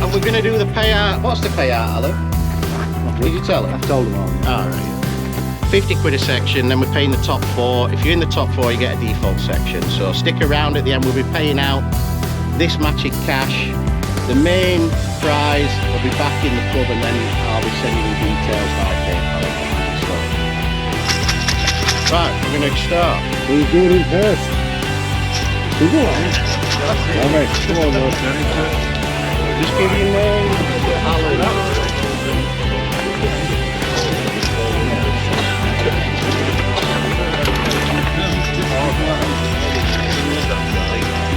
And we're going to do the payout. What's the payout, Alan? Did you tell him? I've told them all. Oh, right. 50 quid a section, then we're paying the top 4. If you're in the top 4, you get a default section. So stick around at the end, we'll be paying out this match in cash. The main prize will be back in the club, and then I'll be sending you details by PayPal and stuff. Right, we're going to start. Who's doing it first? Who's doing it? Alright, come on, boys. Just give your name, Alan.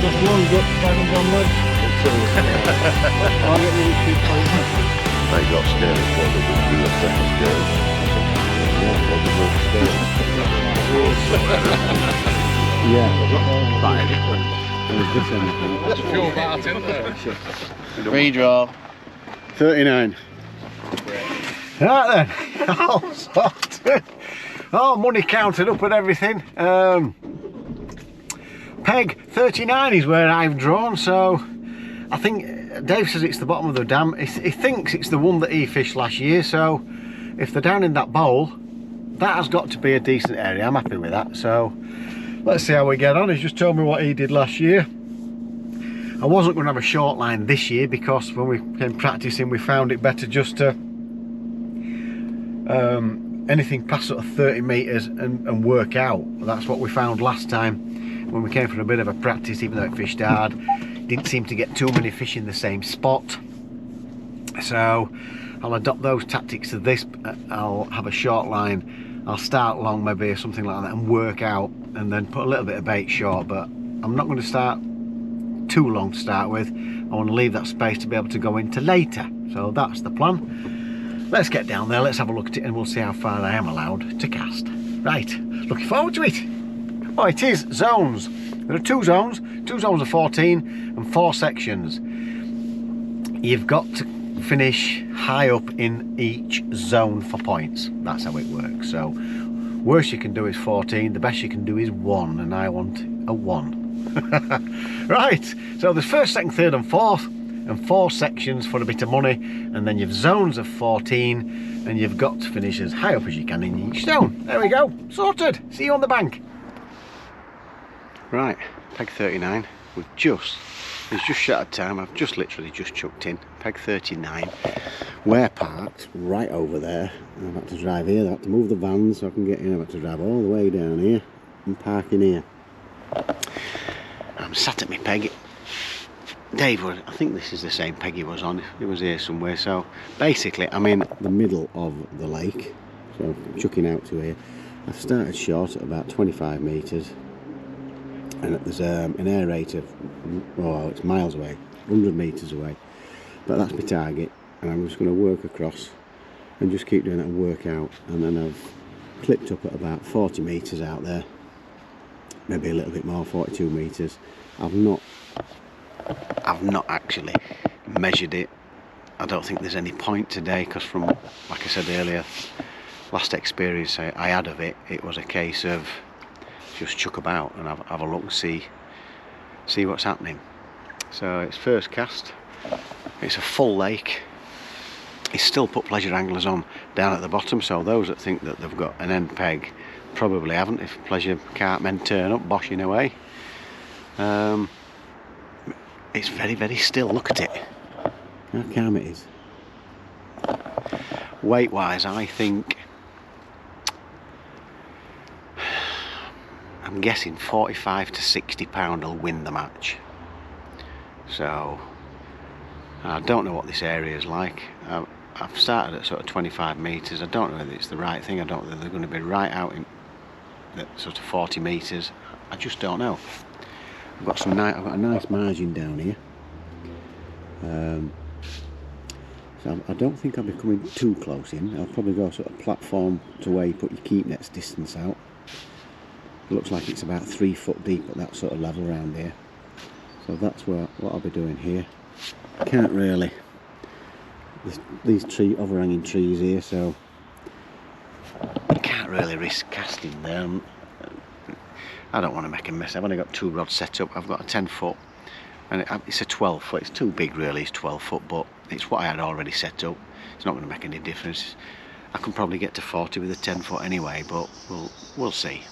Just one got 5 mud. I'll get really cheap points. They got scared of what they would do if they were scared. Yeah. It was different. That's pure bat, isn't there? Redraw. 39. Right then, all sorted. Oh, money counted up and everything. Peg 39 is where I've drawn, so I think Dave says it's the bottom of the dam. He thinks it's the one that he fished last year, so if they're down in that bowl, that has got to be a decent area. I'm happy with that, so let's see how we get on. He's just told me what he did last year. I wasn't going to have a short line this year because when we came practicing we found it better just to anything past sort of 30 metres and work out. That's what we found last time when we came for a bit of a practice, even though it fished hard. Didn't seem to get too many fish in the same spot. So I'll adopt those tactics to this. I'll have a short line. I'll start long maybe or something like that and work out, and then put a little bit of bait short, but I'm not going to start too long to start with. I want to leave that space to be able to go into later. So that's the plan. Let's get down there, let's have a look at it, and we'll see how far I am allowed to cast. Right, looking forward to it. Oh, it is zones. There are two zones of 14 and 4 sections. You've got to finish high up in each zone for points. That's how it works. So worst you can do is 14, the best you can do is 1, and I want a 1. Right, so there's first, second, third and fourth, and 4 sections for a bit of money, and then you've zones of 14, and you've got to finish as high up as you can in each zone. There we go, sorted. See you on the bank. Right, peg 39. It's just shattered time. I've just literally just chucked in peg 39. We're parked right over there. I've had to drive here. I've had to move the van so I can get in. I've had to drive all the way down here and park in here. I'm sat at my peg. Dave was, I think this is the same peg he was on. He was here somewhere. So basically I'm in the middle of the lake. So I'm chucking out to here. I've started short at about 25 metres. And there's an air rate of, oh, it's miles away, 100 metres away, but that's my target, and I'm just going to work across and just keep doing that and work out. And then I've clipped up at about 40 metres out there, maybe a little bit more, 42 metres. I've not actually measured it. I don't think there's any point today, because from, like I said earlier, last experience I had of it, it was a case of just chuck about and have a look and see what's happening. So it's first cast, it's a full lake. It's still put pleasure anglers on down at the bottom, so those that think that they've got an end peg probably haven't if pleasure cartmen turn up boshing away. It's very, very still. Look at it, how calm it is. Weight wise, I think I'm guessing 45 to 60 pound will win the match. So I don't know what this area is like. I've started at sort of 25 metres. I don't know whether it's the right thing. I don't know whether they're going to be right out in that sort of 40 metres. I just don't know. I've got a nice margin down here. So I don't think I'll be coming too close in. I'll probably go sort of platform to where you put your keep nets distance out. It looks like it's about 3 foot deep at that sort of level around here. So that's what I'll be doing here. Can't really, these overhanging trees here, so you can't really risk casting them. I don't want to make a mess. I've only got 2 rods set up. I've got a 10 foot And it's a 12 foot, it's too big really, it's 12 foot, but it's what I had already set up. It's not going to make any difference. I can probably get to 40 with a 10 foot anyway, but we'll see.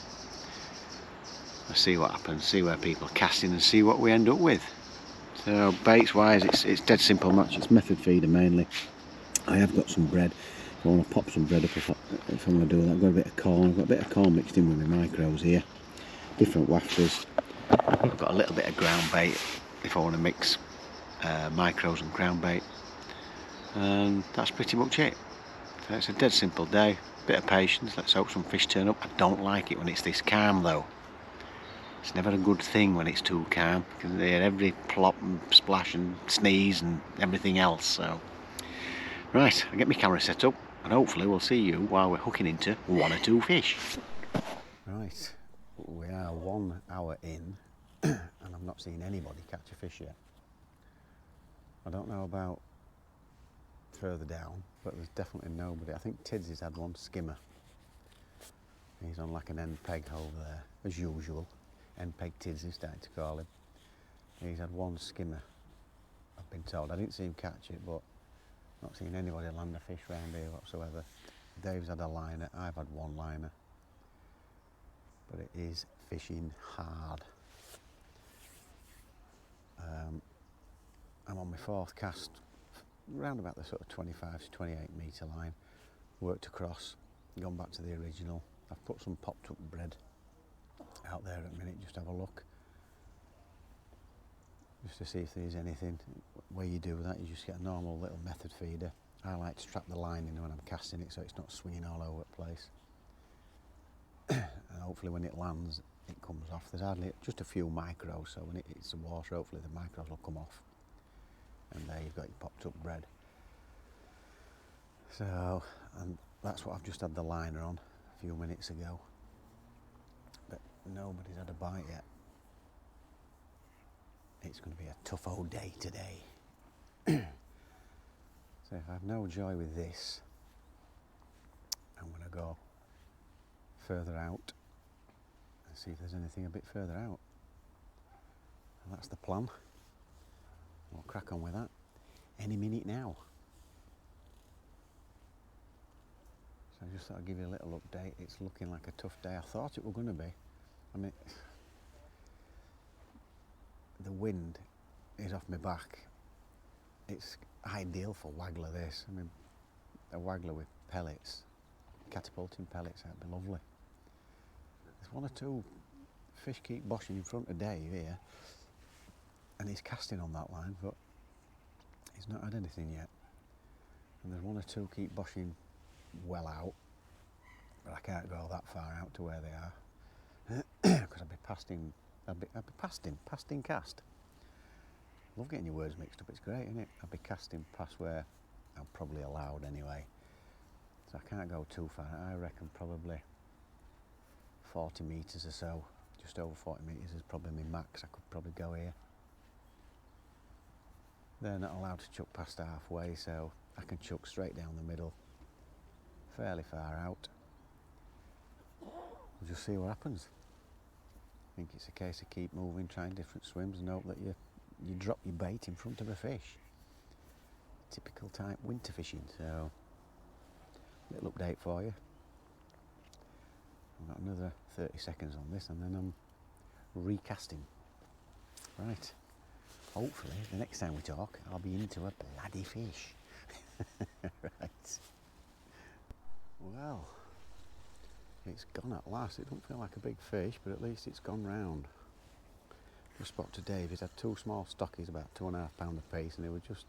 Let's see what happens, see where people are casting and see what we end up with. So baits wise, it's dead simple match. It's method feeder mainly. I have got some bread. I want to pop some bread up if I'm going to do that. I've got a bit of corn. I've got a bit of corn mixed in with my micros here. Different wafters. I've got a little bit of ground bait if I want to mix micros and ground bait. And that's pretty much it. So it's a dead simple day. Bit of patience. Let's hope some fish turn up. I don't like it when it's this calm though. It's never a good thing when it's too calm. You can hear every plop and splash and sneeze and everything else. So, right, I'll get my camera set up and hopefully we'll see you while we're hooking into 1 or 2 fish. Right, we are 1 hour in and I've not seen anybody catch a fish yet. I don't know about further down, but there's definitely nobody. I think Tids has had one skimmer. He's on like an end peg over there, as usual. End peg Tids, he's starting to call him. He's had one skimmer, I've been told. I didn't see him catch it, but not seen anybody land a fish round here whatsoever. Dave's had a liner, I've had one liner. But it is fishing hard. I'm on my 4th cast, round about the sort of 25 to 28 metre line. Worked across, gone back to the original. I've put some popped up bread out there at the minute, just have a look. Just to see if there's anything. The way you do that, you just get a normal little method feeder. I like to trap the line in when I'm casting it so it's not swinging all over the place. And hopefully when it lands, it comes off. There's hardly, just a few micros, so when it hits the water, hopefully the micros will come off. And there you've got your popped up bread. So, and that's what I've just had the liner on a few minutes ago. But nobody's had a bite yet. It's going to be a tough old day today. So if I have no joy with this, I'm going to go further out and see if there's anything a bit further out. And that's the plan. We'll crack on with that any minute now. So I just thought I'd give you a little update. It's looking like a tough day. I thought it was going to be. I mean, the wind is off my back. It's ideal for waggler this. I mean, a waggler with pellets, catapulting pellets, that'd be lovely. There's 1 or 2 fish keep boshing in front of Dave here, and he's casting on that line, but he's not had anything yet. And there's 1 or 2 keep boshing well out, but I can't go that far out to where they are because I'd be past him. I'd be past him cast. Love getting your words mixed up, it's great, isn't it? I'd be casting past where I'm probably allowed anyway. So I can't go too far. I reckon probably 40 metres or so. Just over 40 metres is probably my max. I could probably go here. They're not allowed to chuck past halfway, so I can chuck straight down the middle, fairly far out. We'll just see what happens. I think it's a case of keep moving, trying different swims and hope that you drop your bait in front of a fish. Typical type winter fishing, so little update for you. I've got another 30 seconds on this and then I'm recasting. Right, hopefully the next time we talk I'll be into a bloody fish. Right. Well, it's gone at last. It don't feel like a big fish, but at least it's gone round. Just spoke to Dave. He's had 2 small stockies, about 2.5 pound a piece, and he was just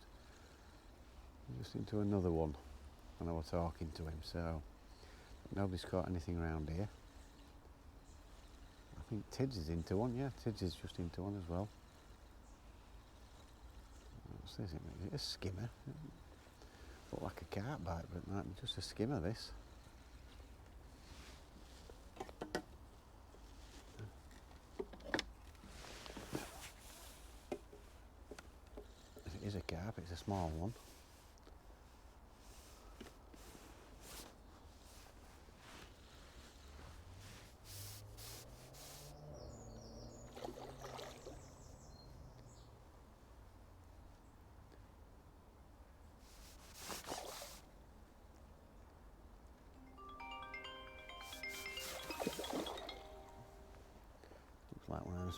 into another one when I was talking to him. So nobody's caught anything around here. I think Tids is into one. Yeah, Tids is just into one as well. What's this? Is it a skimmer? Look like a carp bite, but it might be just a skimmer. This. If it is a carp, it's a small one.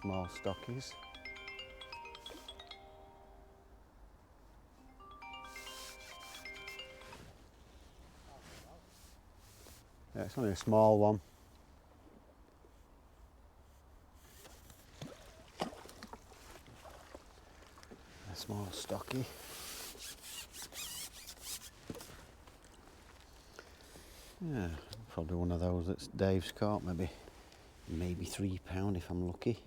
small stockies. Yeah, it's only a small one. A small stocky. Yeah, probably one of those that Dave's caught, maybe £3 if I'm lucky.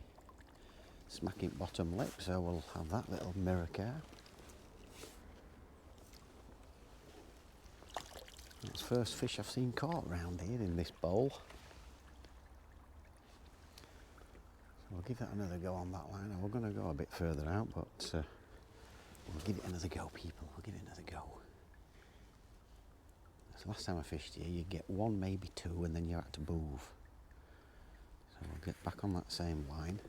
Smacking bottom lip, so we'll have that little mirror car. That's the first fish I've seen caught round here in this bowl. So we'll give that another go on that line. We're going to go a bit further out, but we'll give it another go, people. We'll give it another go. So last time I fished here, you get one, maybe two, and then you had to move. So we'll get back on that same line.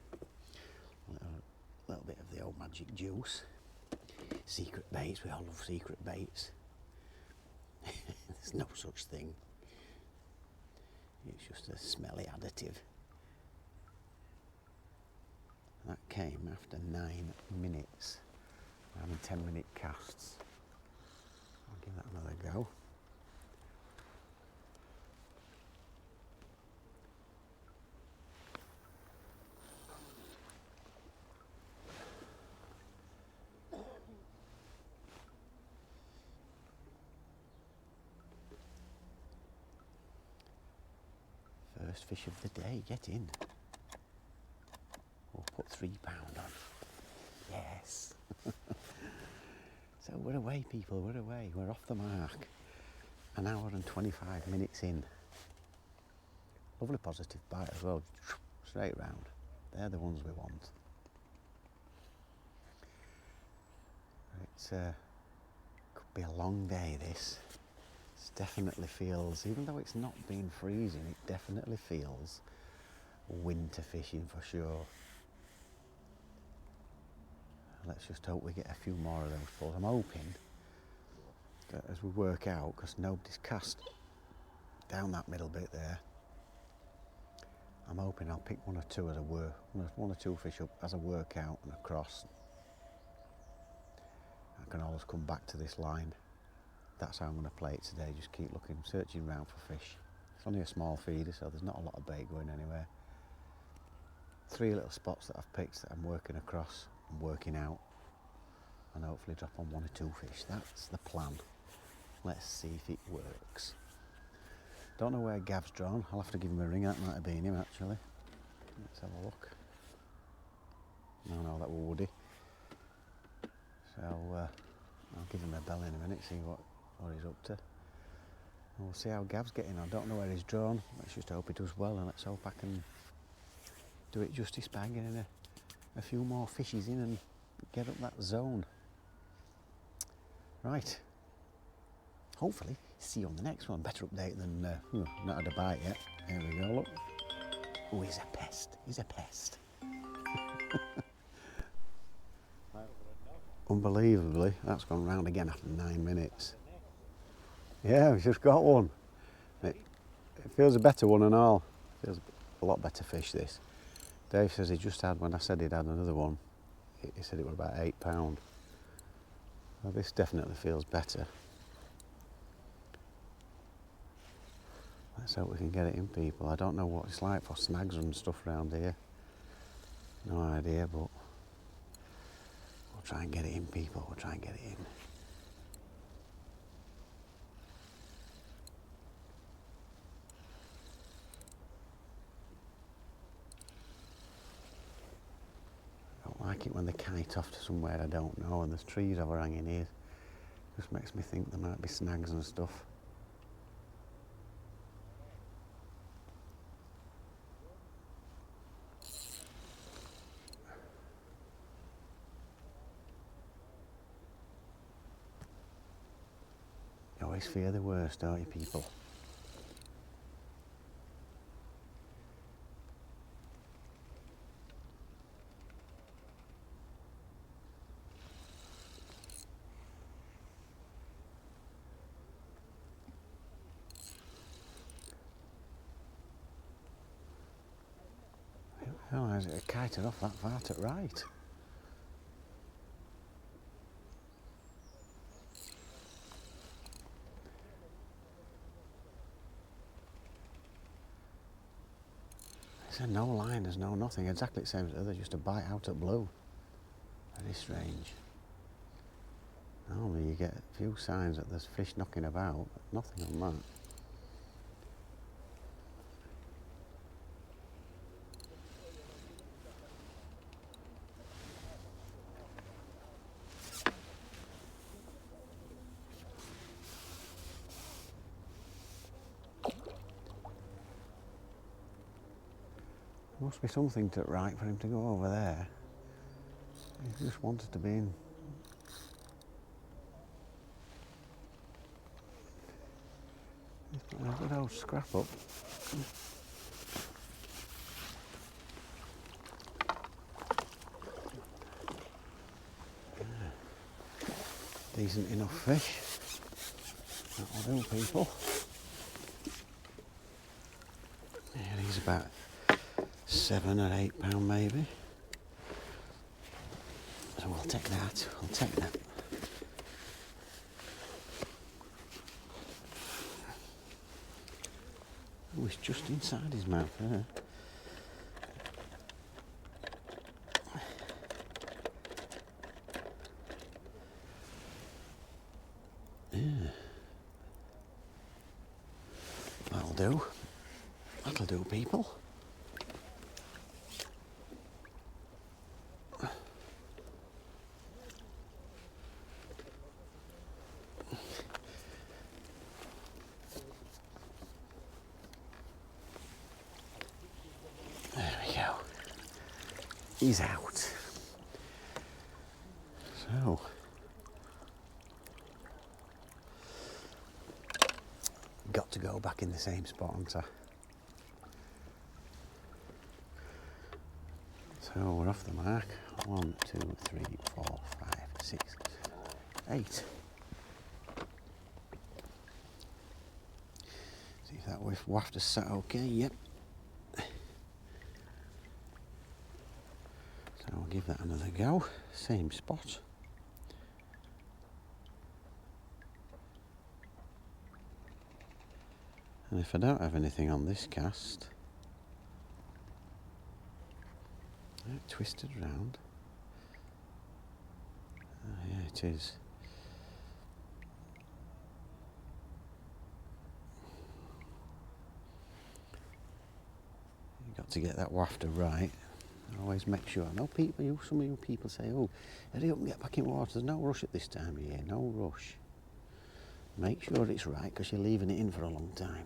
A little bit of the old magic juice. Secret baits, we all love secret baits. There's no such thing. It's just a smelly additive. That came after 9 minutes. We're having 10-minute casts. I'll give that another go. First fish of the day, get in. We'll put £3 on. Yes. So we're away, people, we're away. We're off the mark. 1 hour and 25 minutes in. Lovely positive bite as well, straight round. They're the ones we want. It could be a long day, this. It definitely feels, even though it's not been freezing, it definitely feels winter fishing for sure. Let's just hope we get a few more of those pulls. I'm hoping that as we work out, because nobody's cast down that middle bit there, I'm hoping I'll pick one or two as a one or two fish up as a workout and across. I can always come back to this line. That's how I'm going to play it today. Just keep looking, searching around for fish. It's only a small feeder, so there's not a lot of bait going anywhere. 3 little spots that I've picked that I'm working across and working out, and hopefully drop on 1 or 2 fish. That's the plan. Let's see if it works. Don't know where Gav's drawn. I'll have to give him a ring. That might have been him actually. Let's have a look. No, that was Woody. So I'll give him a bell in a minute, see what he's up to. And we'll see how Gav's getting on. I don't know where he's drawn. Let's just hope he does well, and let's hope I can do it justice by getting a few more fishes in and get up that zone. Right. Hopefully, see you on the next one. Better update than not had a bite yet. There we go, look. Oh, he's a pest. He's a pest. Unbelievably, that's gone round again after 9 minutes. Yeah, we've just got one. It feels a better one and all. Feels a lot better fish, this. Dave says he just had, when I said he'd had another one, he said it was about £8. Well, this definitely feels better. Let's hope we can get it in, people. I don't know what it's like for snags and stuff around here. No idea, but we'll try and get it in, people. We'll try and get it in. I don't like it when they kite off to somewhere I don't know and there's trees overhanging here. Just makes me think there might be snags and stuff. You always fear the worst, don't you, people? No surprised it had kited off that far to right. There's no line, there's no nothing, exactly the same as the other, just a bite out at blue. Very strange. Normally you get a few signs that there's fish knocking about, but nothing on that. There must be something to right for him to go over there. He just wanted to be in. He's putting a good old scrap up. Decent enough fish. That'll do, people. Yeah, he's about £7 or £8 maybe. So we'll take that. I'll take that. Oh, it's just inside his mouth there. Yeah. That'll do. That'll do, people. There we go. He's out. So. Got to go back in the same spot, haven't I? So we're off the mark. 1, 2, 3, 4, 5, 6, 8. See if that waft has sat okay. Yep. So I'll give that another go. Same spot. And if I don't have anything on this cast, twisted round. Oh, yeah, it is. You've got to get that wafter right. Always make sure. I know people, some of you people say, oh, hurry up and get back in water. There's no rush at this time of year, no rush. Make sure it's right because you're leaving it in for a long time.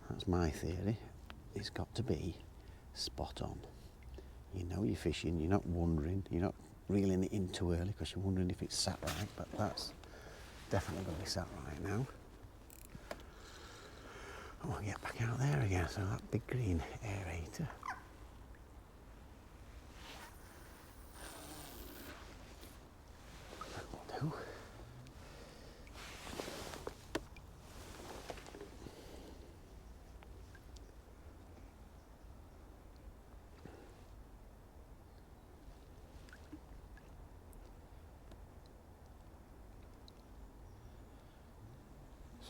That's my theory. It's got to be spot on. You know you're fishing, you're not wondering, you're not reeling it in too early because you're wondering if it's sat right, but that's definitely going to be sat right now. I want to get back out there again, so that big green aerator. That will do.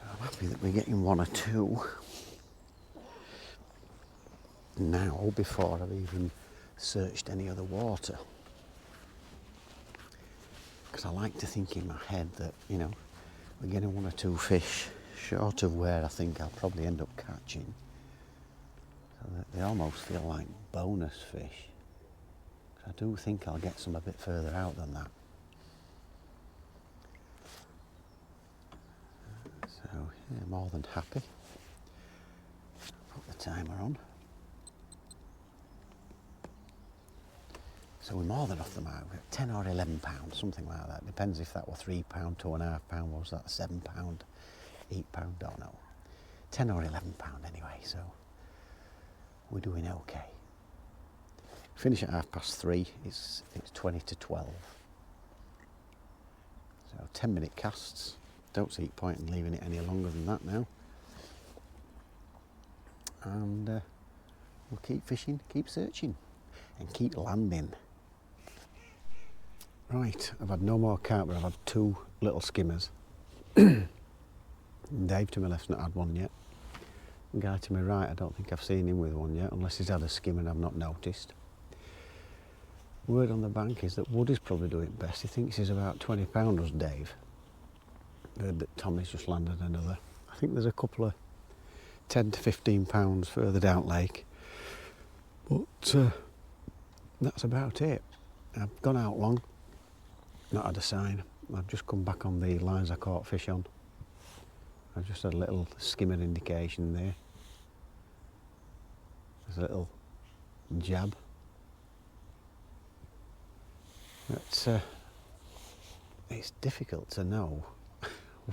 I'm happy that we're getting 1 or 2 now before I've even searched any other water. Because I like to think in my head that, you know, we're getting 1 or 2 fish short of where I think I'll probably end up catching. So that they almost feel like bonus fish. I do think I'll get some a bit further out than that. So, yeah, more than happy. Put the timer on. So we're more than off the mark. We're at 10 or 11 pounds, something like that. Depends if that were £3, £2.5, was that £7, £8, don't know. 10 or 11 pound anyway, so we're doing okay. Finish at 3:30, it's 20 to 12. So 10-minute casts. Don't see point in leaving it any longer than that now. And we'll keep fishing, keep searching, and keep landing. Right, I've had no more carp, but I've had 2 little skimmers. Dave to my left's not had one yet. The guy to my right, I don't think I've seen him with one yet, unless he's had a skim and I've not noticed. Word on the bank is that Woody's probably doing it best. He thinks he's about 20 pounders, Dave. Heard that Tommy's just landed another. I think there's a couple of 10 to 15 pounds further down lake. But that's about it. I've gone out long, not had a sign. I've just come back on the lines I caught fish on. I've just had a little skimmer indication there. There's a little jab. It's difficult to know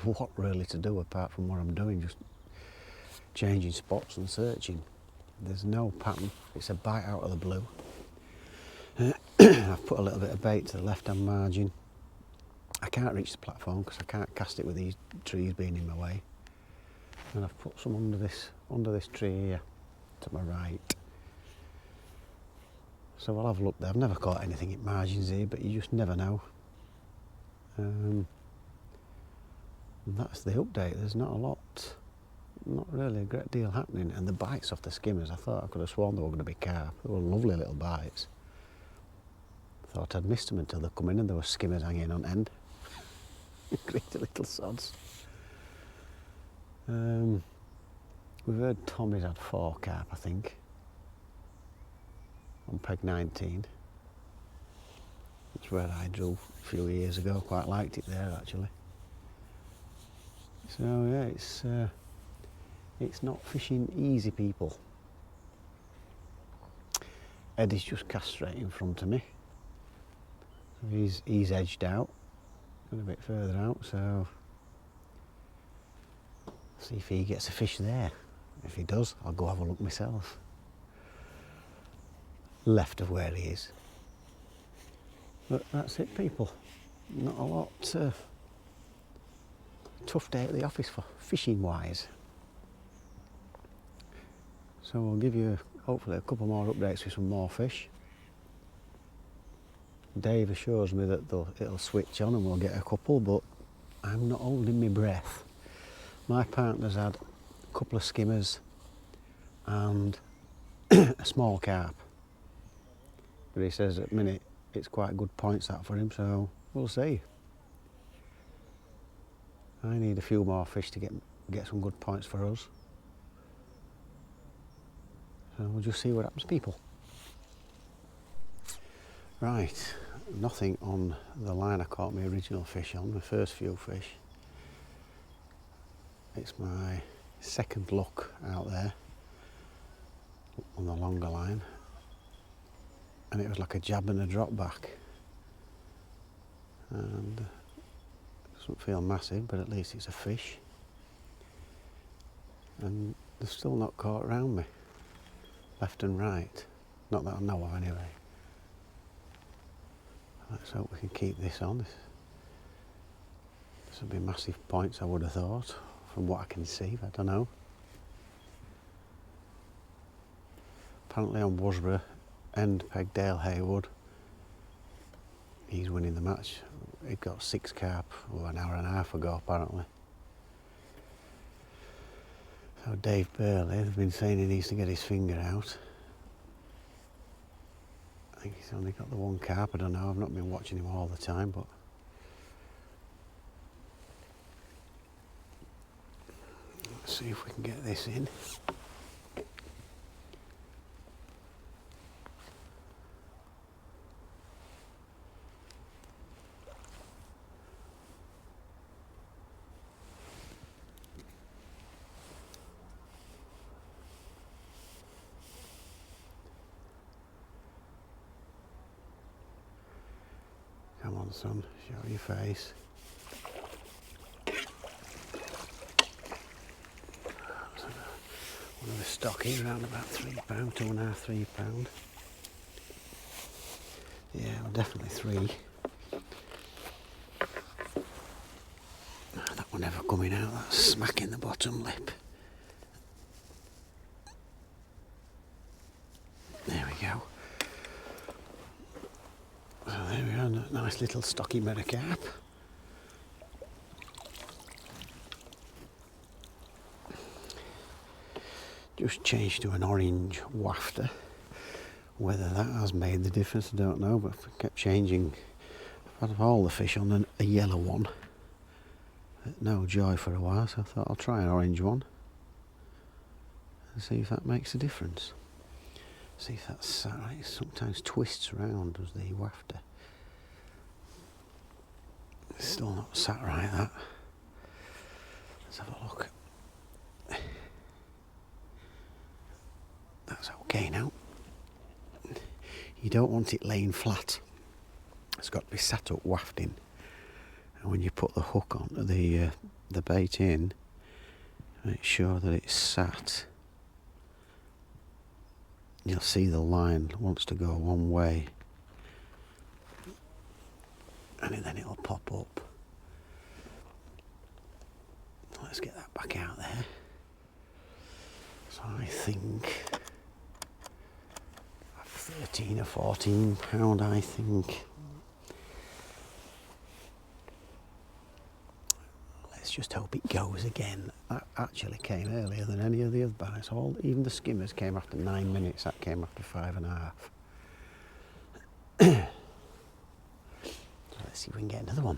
what really to do apart from what I'm doing, just changing spots and searching. There's no pattern, it's a bite out of the blue. I've put a little bit of bait to the left hand margin. I can't reach the platform because I can't cast it with these trees being in my way. And I've put some under this tree here to my right. So I'll have a look there. I've never caught anything at margins here, but you just never know. And that's the update. There's not a lot, not really a great deal happening. And the bites off the skimmers, I thought I could have sworn they were going to be carp. They were lovely little bites. Thought I'd missed them until they come in and there were skimmers hanging on end. Great little sods. We've heard Tommy's had 4 carp, I think, on peg 19. It's where I drew a few years ago. Quite liked it there actually. So yeah, it's not fishing easy, people. Eddie's just cast straight in front of me. So he's edged out, gone a bit further out. So see if he gets a fish there. If he does, I'll go have a look myself. Left of where he is. But that's it, people. Not a lot. Tough day at the office for fishing wise. So we'll give you hopefully a couple more updates with some more fish. Dave assures me that it'll switch on and we'll get a couple, but I'm not holding my breath. My partner's had a couple of skimmers and a small carp, but he says at the minute it's quite good points that for him, so we'll see. I need a few more fish to get some good points for us, so we'll just see what happens, people. Right, nothing on the line I caught my original fish on, my first few fish. It's my second look out there on the longer line, and it was like a jab and a drop back, and it doesn't feel massive, but at least it's a fish, and they've still not caught around me left and right, not that I know of anyway. Let's hope we can keep this on. This will be massive points, I would have thought, from what I can see. I don't know. Apparently on Wasborough, end peg Dale Haywood, he's winning the match. He got 6 carp an hour and a half ago, apparently. So Dave Burley, they've been saying he needs to get his finger out. I think he's only got the 1 carp, I don't know, I've not been watching him all the time, but let's see if we can get this in. Come on, son, show your face. One of the stockies around about £3, 2.5, £3. Yeah, well, definitely 3. That one never coming out, that's smacking the bottom lip. Nice little stocky metacarp. Just changed to an orange wafter. Whether that has made the difference, I don't know, but I kept changing. I've had all the fish on a yellow one. No joy for a while, so I thought I'll try an orange one and see if that makes a difference. See if that's sat right. It sometimes twists around, does the wafter. It's still not sat right, that. Let's have a look. That's okay now. You don't want it laying flat. It's got to be sat up wafting. And when you put the hook onto the bait in, make sure that it's sat. You'll see the line wants to go one way, and then it'll pop up. Let's get that back out there. So I think 13 or 14 pound, I think. Let's just hope it goes again. That actually came earlier than any of the other bites. Even the skimmers came after 9 minutes. That came after 5.5. So let's see if we can get another one.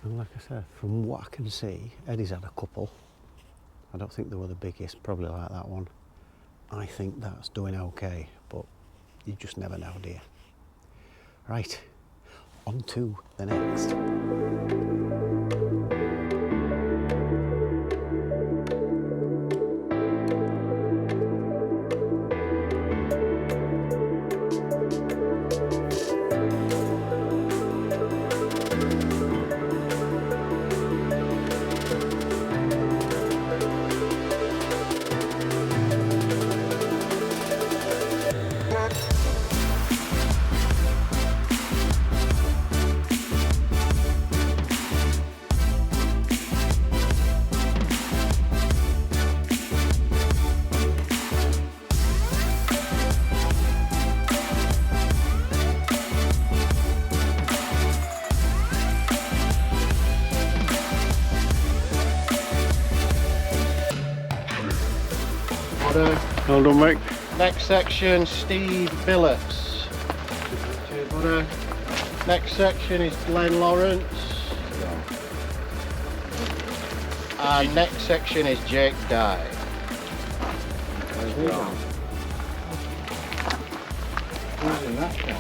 And like I said, from what I can see, Eddie's had a couple. I don't think they were the biggest, probably like that one. I think that's doing okay, but you just never know, dear. Right, on to the next. Well done, mate. Next section, Steve Billups. Cheers, buddy. Next section is Glenn Lawrence. And next section is Jake Dye. Who's in that one?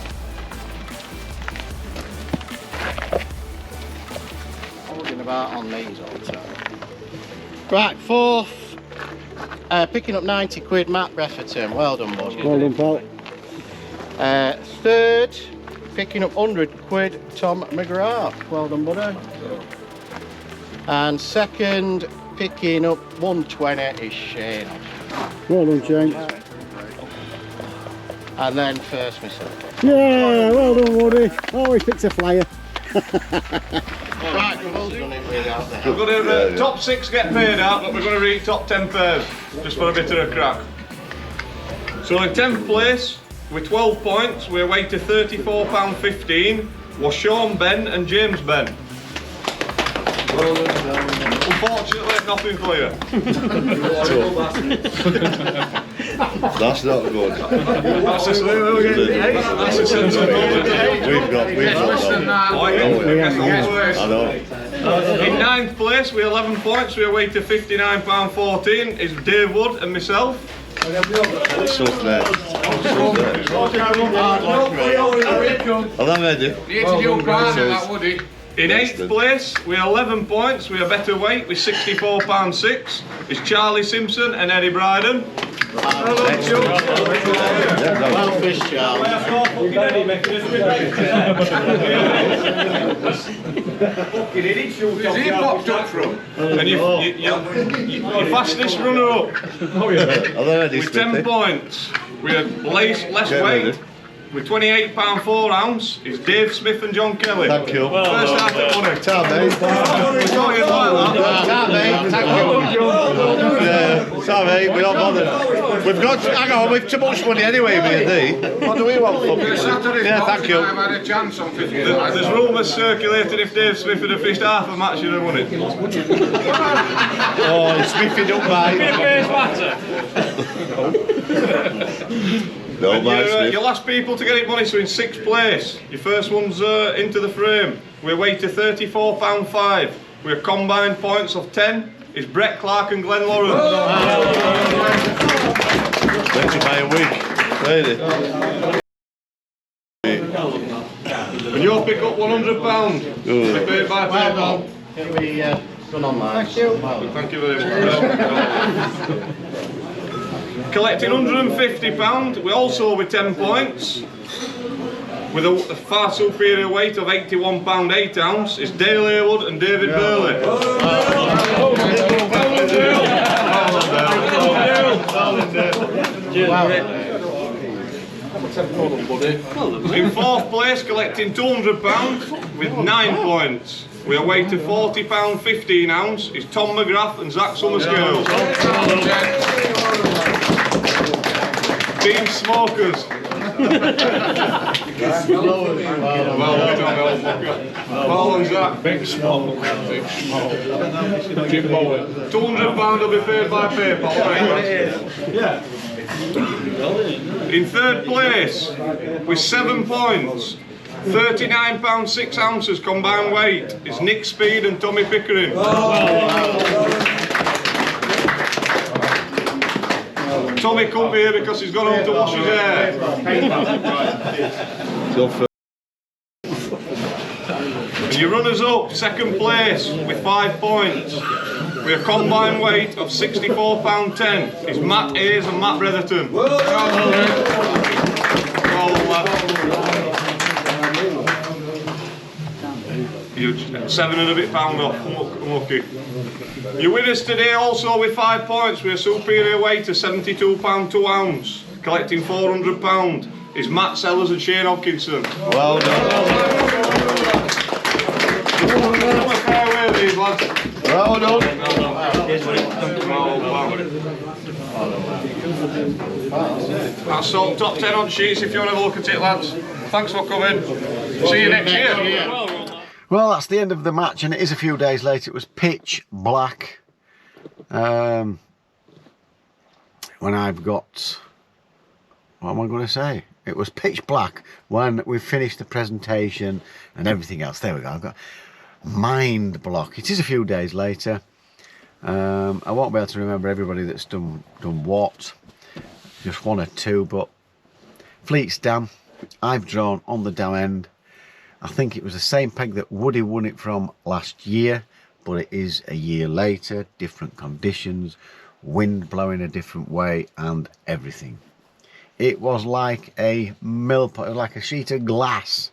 Holding about on these all the time. Right, fourth. Picking up 90 quid, Matt Brefferton. Well done, bud. Well done, pal. Third, picking up 100 quid, Tom McGrath. Well done, buddy. And second, picking up 120 is Shane. Well done, Shane. And then first myself. Yeah, well done, Woody. Oh, he picked a flyer. Right, we've all done it without that. We're going to top 6 get paid out, but we're going to read top 10 pairs, just for a bit of a crack. So in 10th place, with 12 points, we're away to £34.15, was Sean Ben and James Ben. Unfortunately, nothing for you. That's not good. That's a We've got I know. In 9th place, with 11 points, we're away to £59.14, is Dave Wood and myself. So fair. Are they ready? In 8th place, with 11 points, we are better weight with £64.6, is Charlie Simpson and Eddie Bryden. Well fish, Charles. And your fastest runner up Are they ready? with 10 points, we are less weight. With £28.4 ounce, is Dave Smith and John Kelly. Thank you. First out at money. Ta, mate. Thank you. Yeah, sorry, we're not bothered. We've got, hang on, we've too much money anyway, me and thee. What do we want for fucking? Yeah, thank you. I've had a chance on 50. There's rumours circulating if Dave Smith had fished half a match, you'd have won it. Oh, he's sniffing up, mate. No, Your last people to get it money, so in 6th place. Your first one's into the frame. We're weighted £34.5. We're combined points of 10. Is Brett Clark and Glenn Lawrence. Better buy a wig. Lady. And you'll pick up £100. Be paid by PayPal. Can we run online? Thank you. Thank you very much. Collecting £150. We also with 10 points. With a far superior weight of 81 8 ounce, is Dale Haywood and David Burley. In 4th place, collecting £200 with 9 points. We are weight of £40 15 ounce, is Tom McGrath and Zach Summerscales. Team Smokers. Well and Zach. Big smoke. £200 will be paid by PayPal. Yeah. In 3rd place, with 7 points, £39 6 ounces combined weight, is Nick Speed and Tommy Pickering. Tommy couldn't be here because he's gone home to wash his hair. And your runners up, 2nd place with 5 points. With a combined weight of £64.10 is Matt Hayes and Matt Bretherton. You're £7 and a bit off, unlucky. Your winners today also with 5 points with a superior weight of £72 2 ounce, collecting £400, is Matt Sellers and Shane Hodkinson. Well done. Well done. That's all, top 10 on sheets if you want to have a look at it, lads. Thanks for coming. See you next year. Well, that's the end of the match, and it is a few days later. It was pitch black. When I've got, what am I going to say? It was pitch black when we finished the presentation and everything else. There we go. I've got mind block. It is a few days later. I won't be able to remember everybody that's done what. Just 1 or 2, but Fleet's Dam, I've drawn on the down end. I think it was the same peg that Woody won it from last year, but it is a year later, different conditions, wind blowing a different way and everything. It was like a mill pot, like a sheet of glass.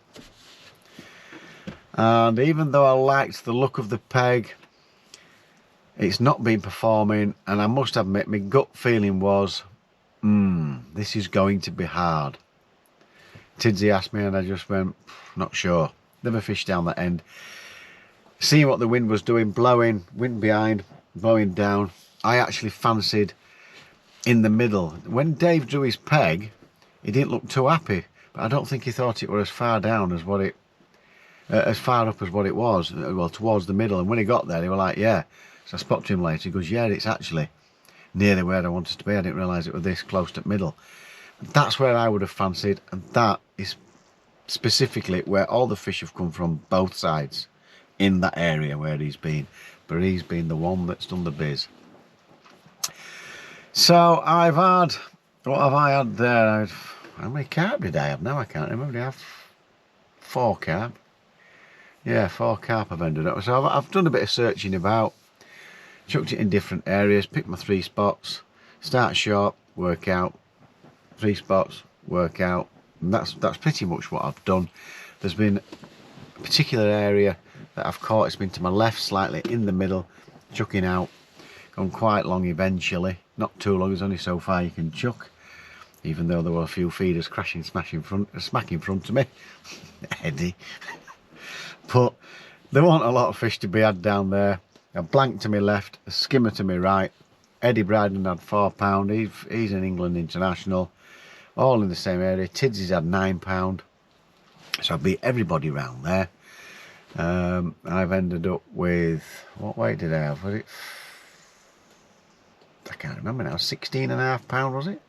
And even though I liked the look of the peg, it's not been performing, and I must admit my gut feeling was, this is going to be hard. Tidsy asked me and I just went, not sure. Never fished down that end. Seeing what the wind was doing, blowing, wind behind, blowing down, I actually fancied in the middle. When Dave drew his peg, he didn't look too happy, but I don't think he thought it was as far down as what it, as far up as what it was, well, towards the middle. And when he got there, he was like, yeah. So I spoke to him later, he goes, yeah, it's actually nearly where I wanted to be. I didn't realise it was this close to the middle. That's where I would have fancied, and that is specifically where all the fish have come from, both sides, in that area where he's been. But he's been the one that's done the biz. So I've had, what have I had there? How many carp did I have? Now I can't remember. Did I have 4 carp? Yeah, 4 carp I've ended up. So I've done a bit of searching about, chucked it in different areas, picked my 3 spots, start short, work out, 3 spots, work out, and that's pretty much what I've done. There's been a particular area that I've caught, it's been to my left, slightly in the middle, chucking out, gone quite long eventually, not too long, it's only so far you can chuck, even though there were a few feeders crashing, smack in front of me, Eddie. But there weren't a lot of fish to be had down there. A blank to my left, a skimmer to my right, Eddie Bryden had £4. He's an England international, all in the same area. Tidsy's had £9. So I beat everybody round there. I've ended up with, what weight did I have? Was it, I can't remember now, £16.5, was it?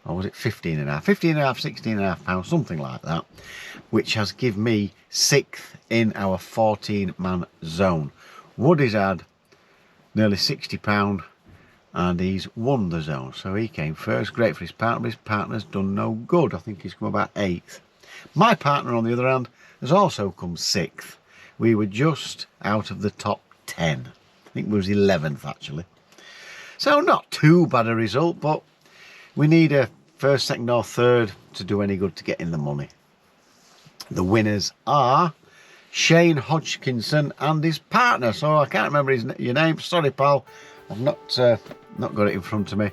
Or was it 15.5? 15.5, £16.5, something like that. Which has given me 6th in our 14-man zone. Woody's had nearly £60 and he's won the zone. So he came first, great for his partner, but his partner's done no good. I think he's come about 8th. My partner, on the other hand, has also come 6th. We were just out of the top 10. I think we was 11th actually. So not too bad a result, but we need a first, second or third to do any good to get in the money. The winners are Shane Hodgkinson and his partner. So I can't remember your name. Sorry, pal. I've not got it in front of me.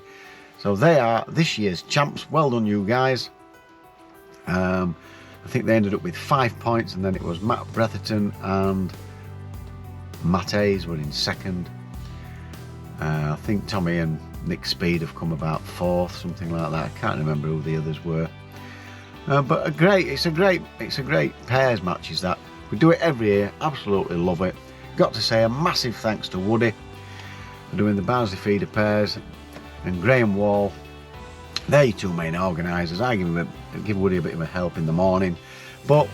So they are this year's champs. Well done, you guys. I think they ended up with 5 points, and then it was Matt Bretherton and Matt Hayes were in second. I think Tommy and Nick Speed have come about 4th, something like that. I can't remember who the others were. But it's a great pairs matches that. We do it every year, absolutely love it. Got to say a massive thanks to Woody for doing the Barnsley feeder pairs, and Graham Wall. They're your two main organisers. I give Woody a bit of a help in the morning, but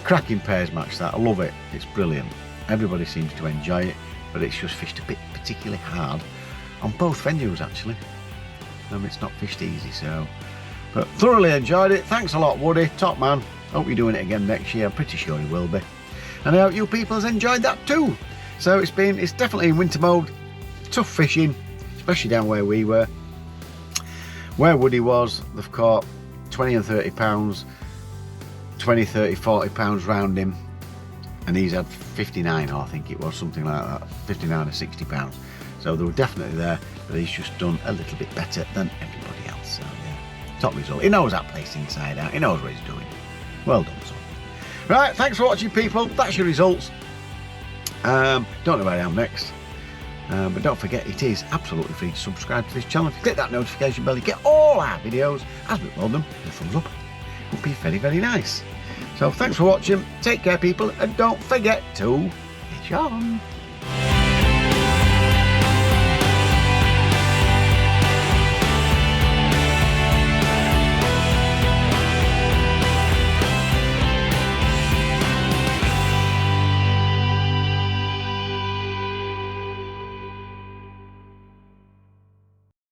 cracking pairs match that. I love it. It's brilliant. Everybody seems to enjoy it, but it's just fished a bit particularly hard on both venues actually. It's not fished easy, so. But thoroughly enjoyed it. Thanks a lot, Woody. Top man. Hope you're doing it again next year. I'm pretty sure you will be. And I hope you people has enjoyed that too. So it's definitely in winter mode. Tough fishing, especially down where we were. Where Woody was, they've caught 20 and 30 pounds, 20, 30, 40 pounds round him, and he's had 59, I think it was, something like that, 59 or 60 pounds. So they were definitely there, but he's just done a little bit better than everybody else. So yeah, top result. He knows that place inside out. He knows what he's doing. Well done, son. Right, thanks for watching, people. That's your results. Don't know where I am next. But don't forget, it is absolutely free to subscribe to this channel. If you click that notification bell, you get all our videos as we upload them. A thumbs up would be very, very nice. So thanks for watching. Take care, people, and don't forget to fish on.